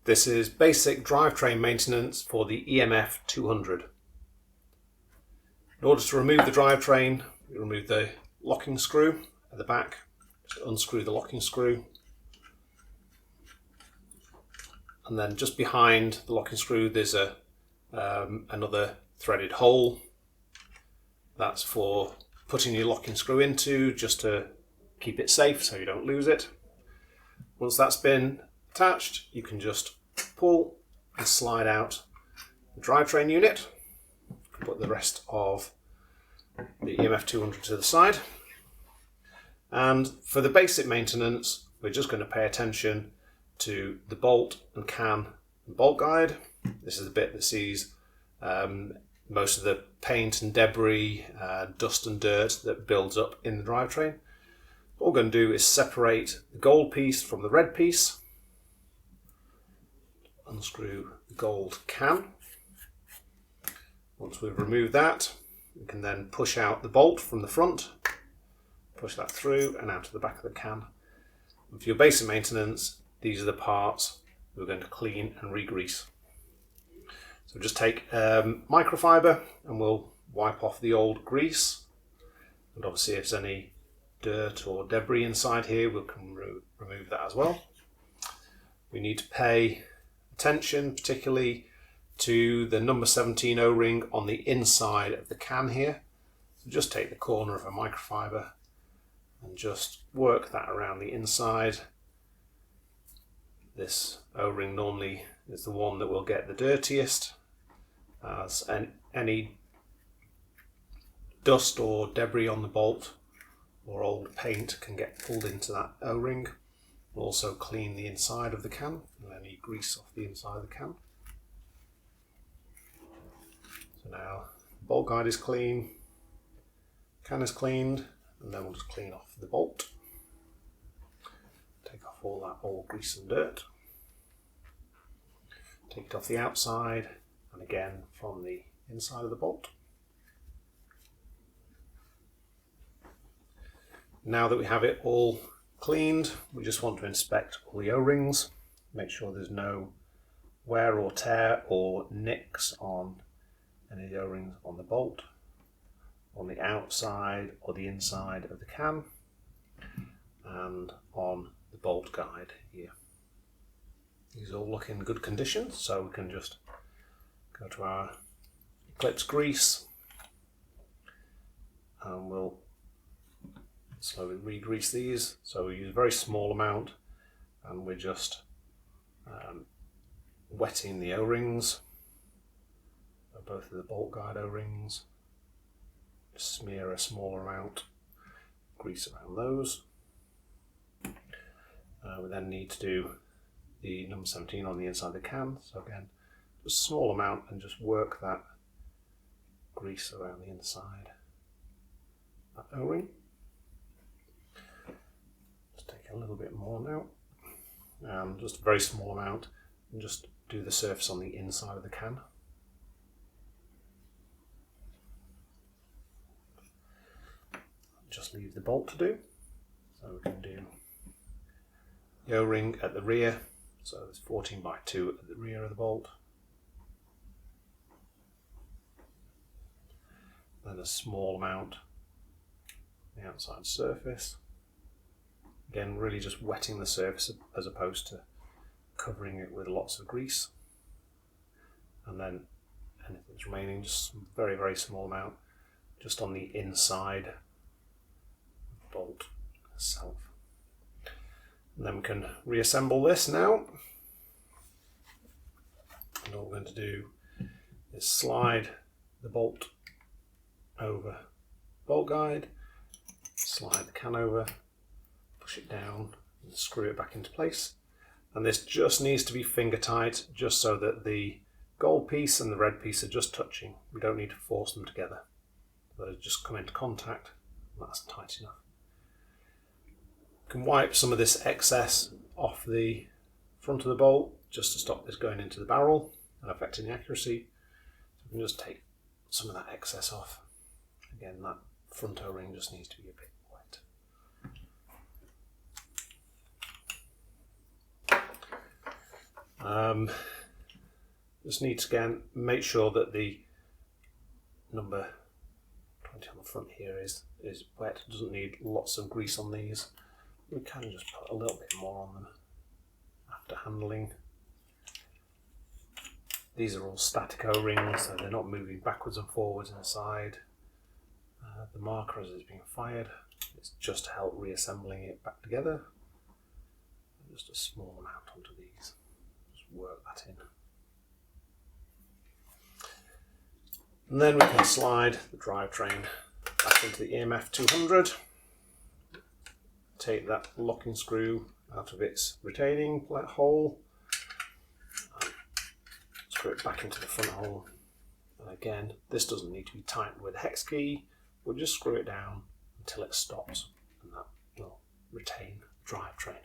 This is basic drivetrain maintenance for the EMF200. In order to remove the drivetrain, you remove the locking screw at the back. Just unscrew the locking screw. And then just behind the locking screw there's another threaded hole. That's for putting your locking screw into, just to keep it safe so you don't lose it. Once that's been attached, you can just pull and slide out the drivetrain unit. Put the rest of the EMF200 to the side. And for the basic maintenance, we're just going to pay attention to the bolt and can and bolt guide. This is the bit that sees most of the paint and debris, dust and dirt that builds up in the drivetrain. What we're going to do is separate the gold piece from the red piece. Unscrew the gold can. Once we've removed that, we can then push out the bolt from the front, push that through and out to the back of the can. And for your basic maintenance, these are the parts we're going to clean and re-grease. So just take microfiber and we'll wipe off the old grease. And obviously if there's any dirt or debris inside here, we can remove that as well. We need to pay attention particularly to the number 17 O-ring on the inside of the can here. So just take the corner of a microfiber and just work that around the inside. This O-ring normally is the one that will get the dirtiest, as any dust or debris on the bolt or old paint can get pulled into that O-ring. We'll also clean the inside of the can and any grease off the inside of the can. So now the bolt guide is clean, can is cleaned, and then we'll just clean off the bolt. Take off all that old grease and dirt. Take it off the outside and again from the inside of the bolt. Now that we have it all cleaned, we just want to inspect all the O-rings, make sure there's no wear or tear or nicks on any of the O-rings on the bolt, on the outside or the inside of the can, and on the bolt guide here. These all look in good condition, so we can just go to our Eclipse grease and we'll slowly re-grease these. So we use a very small amount and we're just wetting the O-rings, both of the bolt guide O-rings. Just smear a small amount of grease around those. We then need to do the number 17 on the inside of the can. So again, just a small amount and just work that grease around the inside of that O-ring. Just take a little bit more now, and just a very small amount, and just do the surface on the inside of the can. Just leave the bolt to do. So we can do the O-ring at the rear, so it's 14 by 2 at the rear of the bolt. Then a small amount on the outside surface. Again, really just wetting the surface as opposed to covering it with lots of grease. And then anything that's remaining, just a very, very small amount just on the inside of the bolt itself. And then we can reassemble this now. And all we're going to do is slide the bolt over bolt guide, slide the can over, push it down and screw it back into place. And this just needs to be finger tight, just so that the gold piece and the red piece are just touching. We don't need to force them together. Those just come into contact, and that's tight enough. You can wipe some of this excess off the front of the bolt just to stop this going into the barrel and affecting the accuracy. So we can just take some of that excess off. Again, that front O-ring just needs to be a bit wet. Just need to again make sure that the number 20 on the front here is wet. Doesn't need lots of grease on these. We can just put a little bit more on them after handling. These are all static O-rings, so they're not moving backwards and forwards inside. The marker as it's being fired, it's just to help reassembling it back together. Just a small amount onto these. Just work that in. And then we can slide the drivetrain back into the EMF200. Take that locking screw out of its retaining hole. Screw it back into the front hole. And again, this doesn't need to be tightened with a hex key. We'll just screw it down until it stops, and that will retain the drivetrain.